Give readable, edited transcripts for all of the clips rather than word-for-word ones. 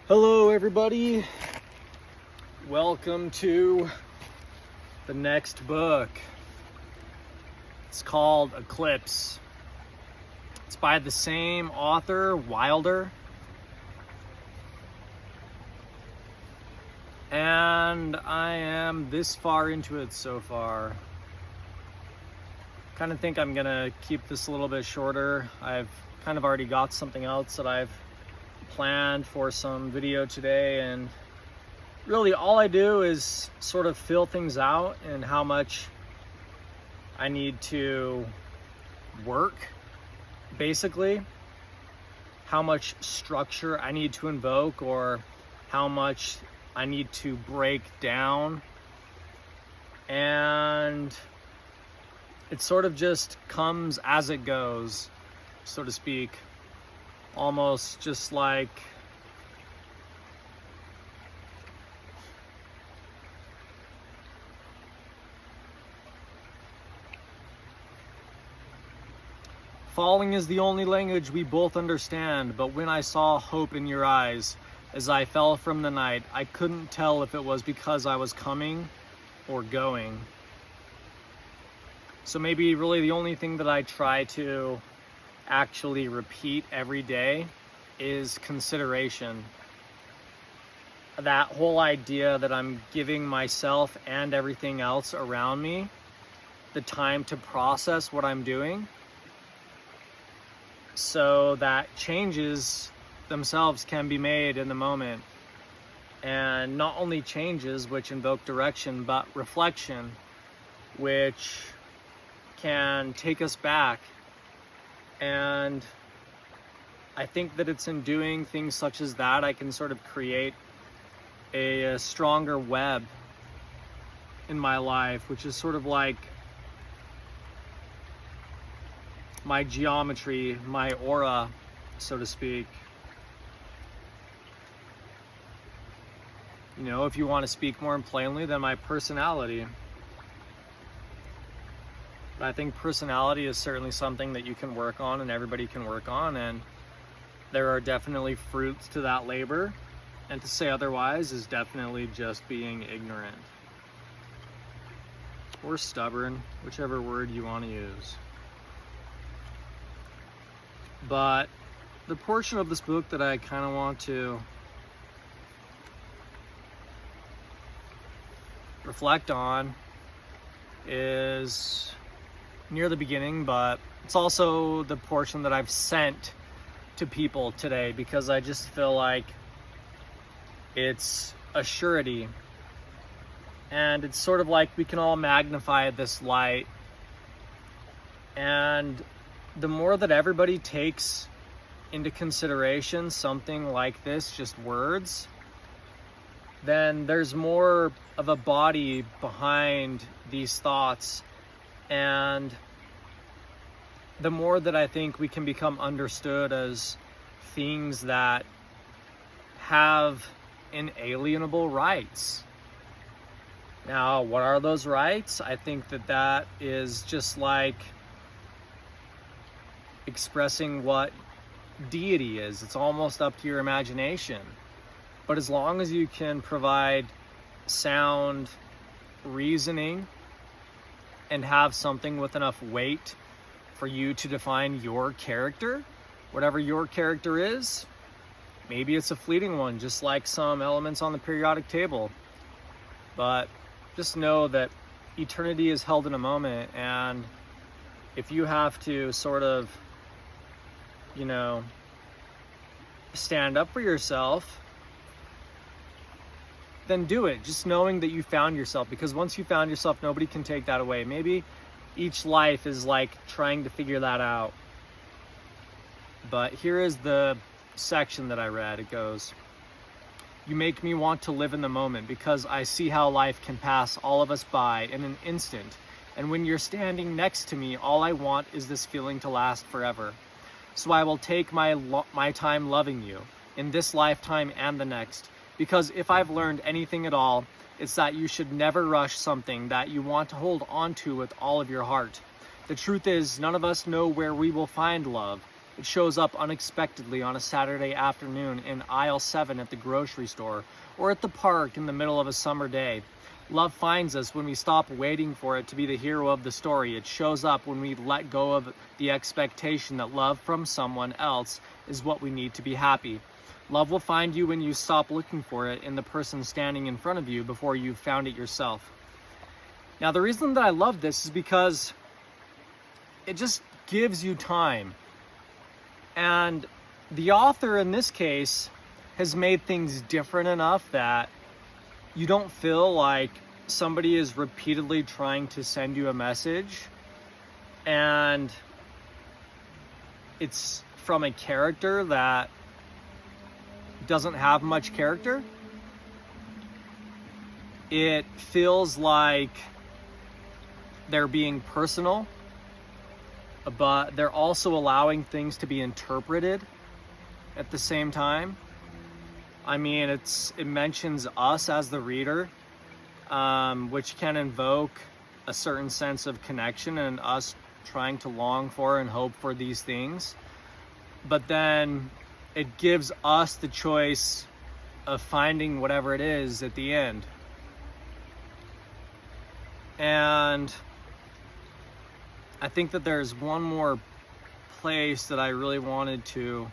Hello everybody, welcome to the next book. It's called Eclipse. It's by the same author, Wilder. And I am this far into it so far. Kind of think I'm gonna keep this a little bit shorter. I've kind of already got something else that I've planned for some video today, and really all I do is sort of fill things out and how much I need to work, basically how much structure I need to invoke or how much I need to break down, and it sort of just comes as it goes, so to speak. Almost just like falling is the only language we both understand, but when I saw hope in your eyes as I fell from the night, I couldn't tell if it was because I was coming or going. So maybe really the only thing that I try to actually repeat every day is consideration. That whole idea that I'm giving myself and everything else around me the time to process what I'm doing, so that changes themselves can be made in the moment. And not only changes which invoke direction, but reflection, which can take us back. And I think that it's in doing things such as that I can sort of create a stronger web in my life, which is sort of like my geometry, my aura, so to speak. You know, if you want to speak more plainly, than my personality. I think personality is certainly something that you can work on and everybody can work on, and there are definitely fruits to that labor, and to say otherwise is definitely just being ignorant or stubborn, whichever word you want to use. But the portion of this book that I kind of want to reflect on is near the beginning, but it's also the portion that I've sent to people today, because I just feel like it's a surety, and it's sort of like we can all magnify this light, and the more that everybody takes into consideration something like this, just words, then there's more of a body behind these thoughts. And the more that I think we can become understood as things that have inalienable rights. Now, what are those rights? I think that that is just like expressing what deity is. It's almost up to your imagination. But as long as you can provide sound reasoning and have something with enough weight for you to define your character, whatever your character is, maybe it's a fleeting one, just like some elements on the periodic table. But just know that eternity is held in a moment, and if you have to sort of, you know, stand up for yourself, then do it, just knowing that you found yourself, because once you found yourself, nobody can take that away. Maybe each life is like trying to figure that out. But here is the section that I read. It goes, "You make me want to live in the moment, because I see how life can pass all of us by in an instant. And when you're standing next to me, all I want is this feeling to last forever. So I will take my time loving you in this lifetime and the next. Because if I've learned anything at all, it's that you should never rush something that you want to hold on to with all of your heart. The truth is, none of us know where we will find love. It shows up unexpectedly on a Saturday afternoon in aisle 7 at the grocery store, or at the park in the middle of a summer day. Love finds us when we stop waiting for it to be the hero of the story. It shows up when we let go of the expectation that love from someone else is what we need to be happy. Love will find you when you stop looking for it in the person standing in front of you before you've found it yourself. Now, the reason that I love this is because it just gives you time. And the author in this case has made things different enough that you don't feel like somebody is repeatedly trying to send you a message and it's from a character that doesn't have much character. It feels like they're being personal, but they're also allowing things to be interpreted at the same time. I mean, it mentions us as the reader, which can invoke a certain sense of connection and us trying to long for and hope for these things. But then it gives us the choice of finding whatever it is at the end. And I think that there's one more place that I really wanted to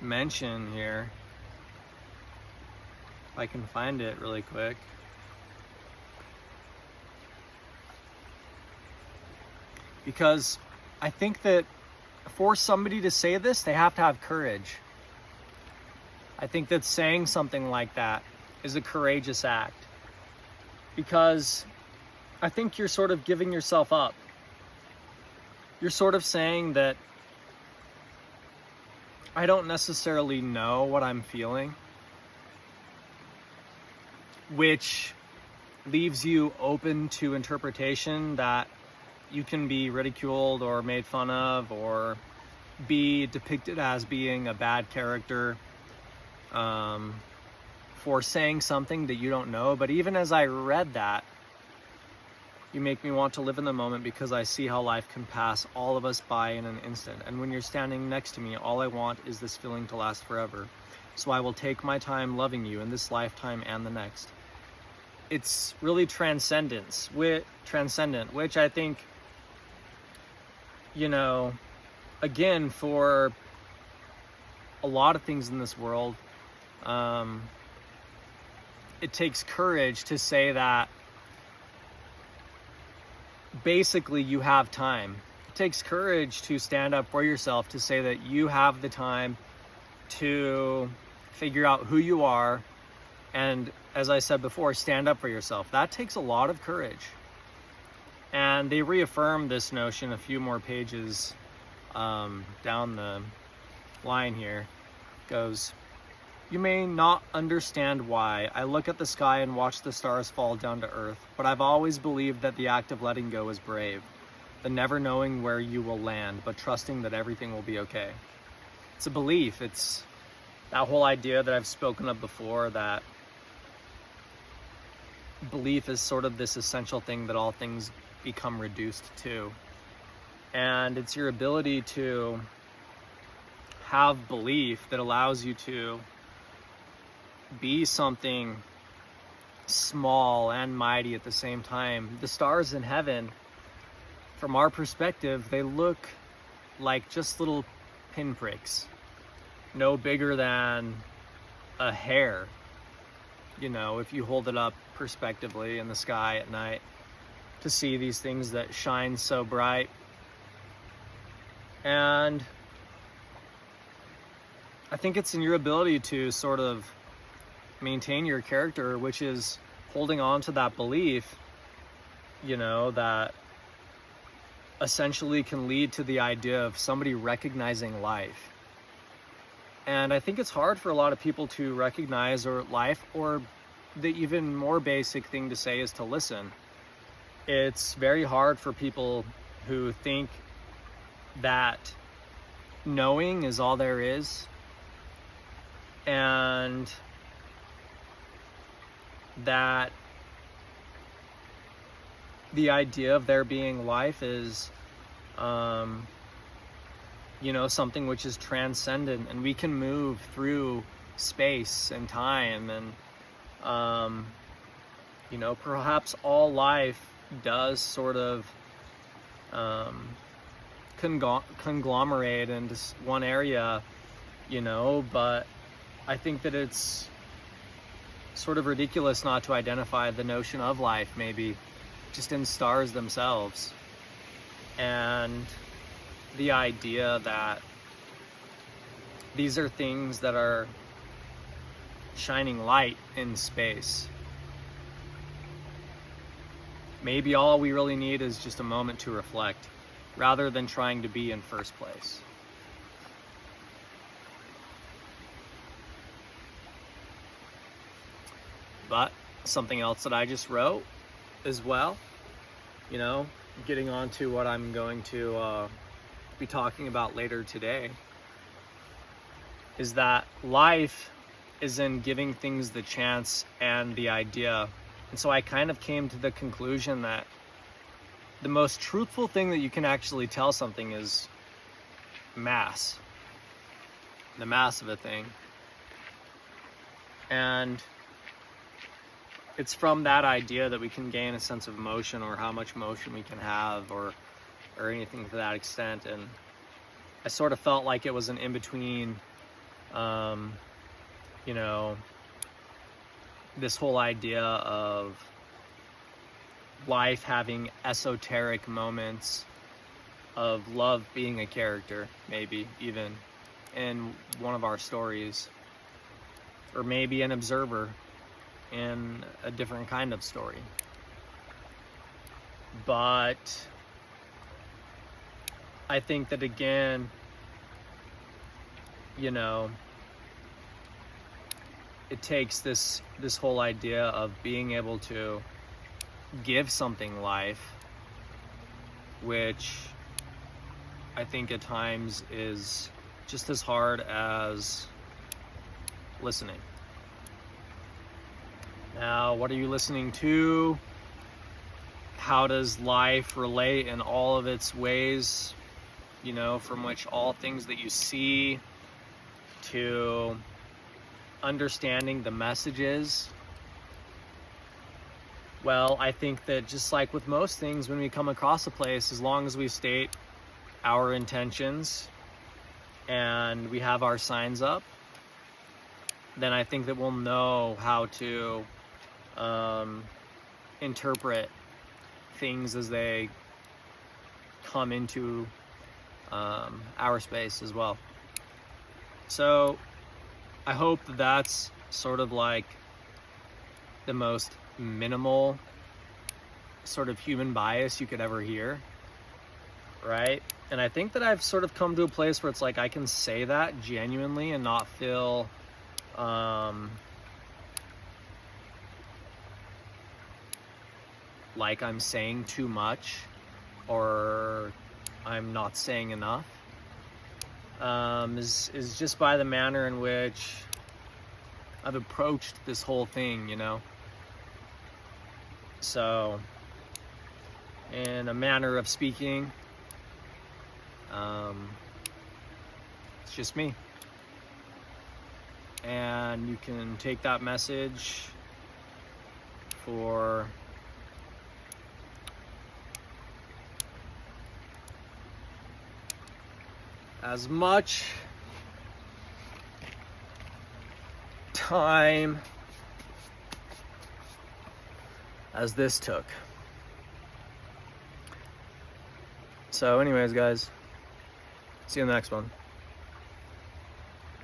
mention here. If I can find it really quick. Because I think that for somebody to say this, they have to have courage. I think that saying something like that is a courageous act. Because I think you're sort of giving yourself up. You're sort of saying that I don't necessarily know what I'm feeling, which leaves you open to interpretation that you can be ridiculed or made fun of or be depicted as being a bad character for saying something that you don't know. But even as I read that, you make me want to live in the moment because I see how life can pass all of us by in an instant. And when you're standing next to me, all I want is this feeling to last forever. So I will take my time loving you in this lifetime and the next. It's really transcendent, which I think, you know, again, for a lot of things in this world, it takes courage to say that basically you have time. It takes courage to stand up for yourself, to say that you have the time to figure out who you are, and as I said before, stand up for yourself. That takes a lot of courage. And they reaffirm this notion a few more pages down the line here. It goes, "You may not understand why I look at the sky and watch the stars fall down to earth, but I've always believed that the act of letting go is brave. The never knowing where you will land, but trusting that everything will be okay." It's a belief. It's that whole idea that I've spoken of before, that belief is sort of this essential thing that all things become reduced to. And it's your ability to have belief that allows you to be something small and mighty at the same time. The stars in heaven, from our perspective, they look like just little pinpricks, no bigger than a hair, you know, if you hold it up prospectively in the sky at night to see these things that shine so bright. And I think it's in your ability to sort of maintain your character, which is holding on to that belief, you know, that essentially can lead to the idea of somebody recognizing life. And I think it's hard for a lot of people to recognize or life, or the even more basic thing to say is to listen. It's very hard for people who think that knowing is all there is, and that the idea of there being life is something which is transcendent, and we can move through space and time, and perhaps all life does sort of conglomerate into one area, but I think that it's sort of ridiculous not to identify the notion of life maybe just in stars themselves, and the idea that these are things that are shining light in space. Maybe all we really need is just a moment to reflect, rather than trying to be in first place. But something else that I just wrote as well, getting on to what I'm going to be talking about later today, is that life is in giving things the chance and the idea. And so I kind of came to the conclusion that the most truthful thing that you can actually tell something is mass, the mass of a thing. And it's from that idea that we can gain a sense of motion, or how much motion we can have, or anything to that extent. And I sort of felt like it was an in-between, this whole idea of life having esoteric moments, of love being a character, maybe even in one of our stories, or maybe an observer in a different kind of story. But I think that, again, it takes this whole idea of being able to give something life, which I think at times is just as hard as listening. Now, what are you listening to? How does life relate in all of its ways, from which all things that you see, to understanding the messages? Well, I think that just like with most things, when we come across a place, as long as we state our intentions and we have our signs up, then I think that we'll know how to interpret things as they come into our space as well. So I hope that that's sort of like the most minimal sort of human bias you could ever hear, right? And I think that I've sort of come to a place where it's like I can say that genuinely and not feel like I'm saying too much, or I'm not saying enough, is just by the manner in which I've approached this whole thing, So, in a manner of speaking, it's just me. And you can take that message for as much time as this took. So anyways, guys, see you in the next one.